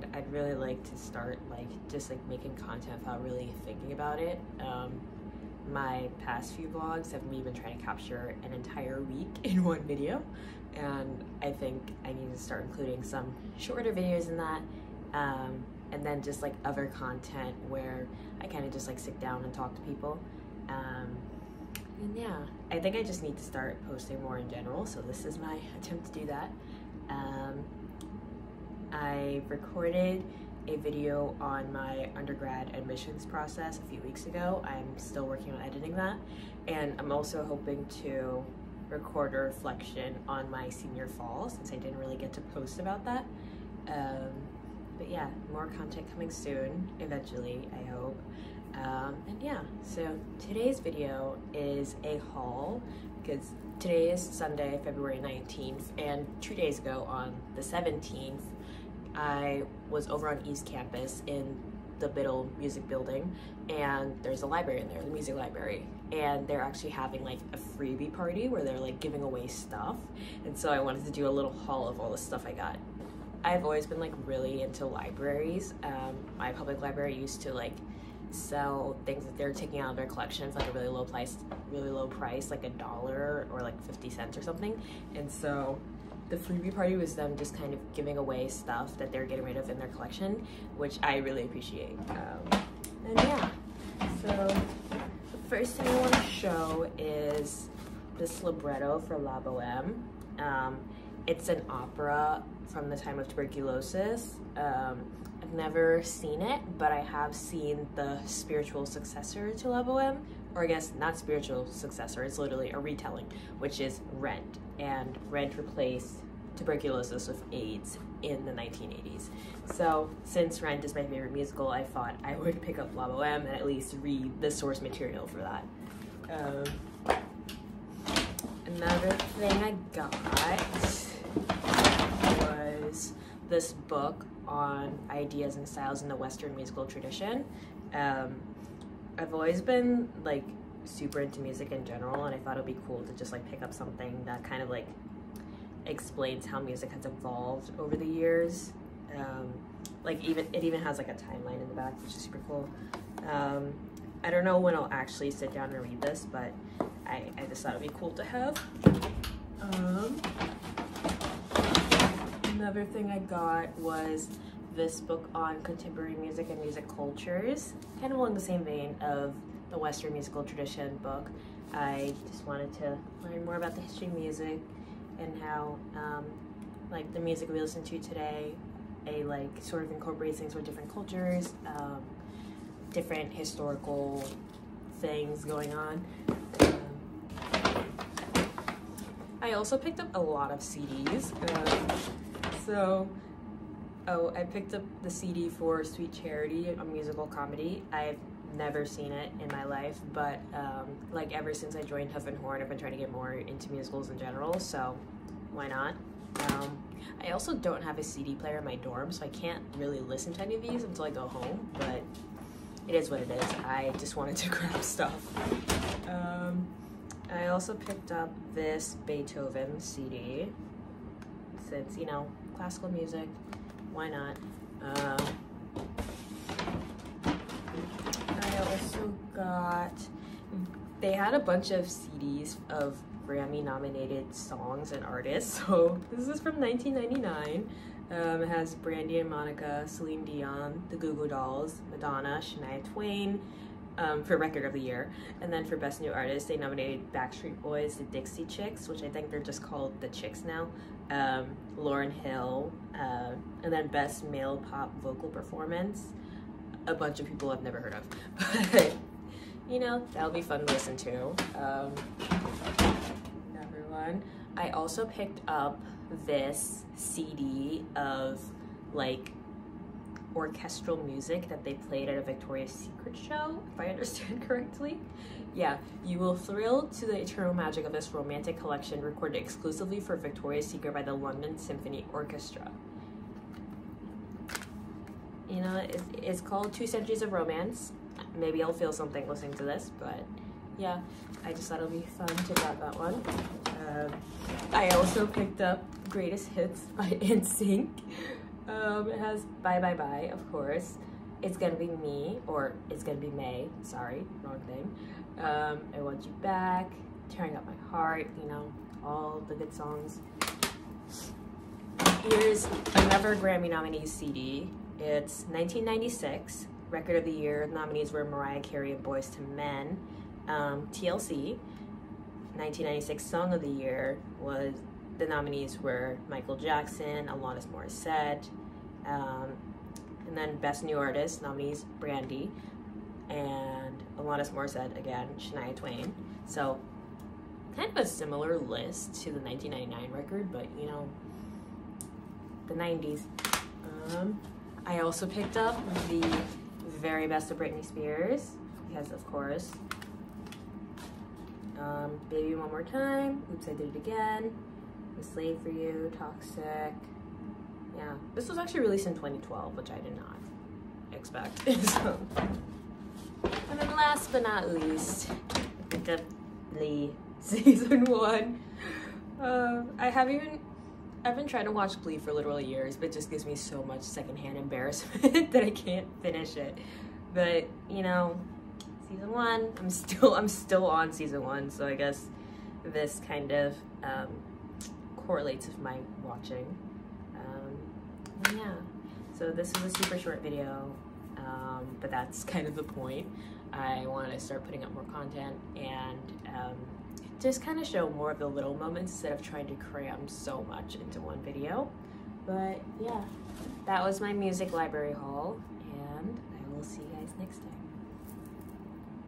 and I'd really like to start just making content without really thinking about it. My past few vlogs have me been trying to capture an entire week in one video, and I think I need to start including some shorter videos in that, and then just other content where I kind of just sit down and talk to people. And yeah, I think I just need to start posting more in general, so this is my attempt to do that. I recorded a video on my undergrad admissions process a few weeks ago. I'm still working on editing that, and I'm also hoping to record a reflection on my senior fall, since I didn't really get to post about that. But yeah, more content coming soon, eventually, I hope. And yeah, so today's video is a haul, because today is Sunday, February 19th, and 2 days ago on the 17th, I was over on East Campus in the Biddle music building, and there's a library in there, the music library, and they're actually having a freebie party where they're giving away stuff, and so I wanted to do a little haul of all the stuff I got. I've always been really into libraries. My public library used to sell things that they're taking out of their collection for a really low price, like $1 or 50 cents or something. And so the freebie party was them just kind of giving away stuff that they're getting rid of in their collection, which I really appreciate. And yeah, so the first thing I want to show is this libretto for La Boheme. It's an opera from the time of tuberculosis. I've never seen it, but I have seen the spiritual successor to La Boheme, or I guess not spiritual successor, it's literally a retelling, which is Rent. And Rent replaced tuberculosis with AIDS in the 1980s. So since Rent is my favorite musical, I thought I would pick up La Boheme and at least read the source material for that. Another thing I got was this book on ideas and styles in the Western musical tradition. I've always been super into music in general, and I thought it would be cool to just pick up something that kind of explains how music has evolved over the years. It even has a timeline in the back, which is super cool. I don't know when I'll actually sit down and read this, but I just thought it'd be cool to have. Another thing I got was this book on contemporary music and music cultures, kind of along the same vein of the Western musical tradition book. I just wanted to learn more about the history of music and how the music we listen to today, sort of incorporates things with different cultures, different historical things going on. I also picked up a lot of CDs. I picked up the CD for Sweet Charity, a musical comedy. I've never seen it in my life, but ever since I joined Huff and Horn, I've been trying to get more into musicals in general, so why not? I also don't have a CD player in my dorm, so I can't really listen to any of these until I go home, but it is what it is. I just wanted to grab stuff. I also picked up this Beethoven CD, since, classical music, why not? I also got, they had a bunch of CDs of Grammy-nominated songs and artists. So this is from 1999. It has Brandy and Monica, Celine Dion, the Goo Goo Dolls, Madonna, Shania Twain, for Record of the Year. And then for Best New Artist, they nominated Backstreet Boys, the Dixie Chicks, which I think they're just called the Chicks now, Lauryn Hill, and then Best Male Pop Vocal Performance, a bunch of people I've never heard of. But, that'll be fun to listen to. Another one. I also picked up this CD of orchestral music that they played at a Victoria's Secret show, if I understand correctly. Yeah, you will thrill to the eternal magic of this romantic collection recorded exclusively for Victoria's Secret by the London Symphony Orchestra. It's called 2 Centuries of Romance. Maybe I'll feel something listening to this, but yeah, I just thought it would be fun to grab that one. I also picked up Greatest Hits by NSYNC. It has Bye Bye Bye, of course. It's Gonna Be Me, or It's Gonna Be May, sorry, wrong thing. I Want You Back, Tearing Up My Heart, you know, all the good songs. Here's another Grammy nominee CD. It's 1996. Record of the Year nominees were Mariah Carey and Boyz II Men. TLC. 1996 Song of the Year was, the nominees were Michael Jackson, Alanis Morissette, and then Best New Artist nominees Brandy and Alanis Morissette again, Shania Twain. So kind of a similar list to the 1999 record, but you know, the 90s. I also picked up the very best of Britney Spears because, of course, Baby One More Time, Oops I Did It Again, The Slave for You, Toxic. Yeah, this was actually released in 2012, which I did not expect. So. And then last but not least, Glee season 1. I've been trying to watch Glee for literally years, but it just gives me so much secondhand embarrassment that I can't finish it. But you know, season 1, I'm still on season 1, so I guess this kind of correlates with my watching. Yeah, so this is a super short video, but that's kind of the point. I want to start putting up more content and just kind of show more of the little moments instead of trying to cram so much into one video. But yeah, that was my music library haul, and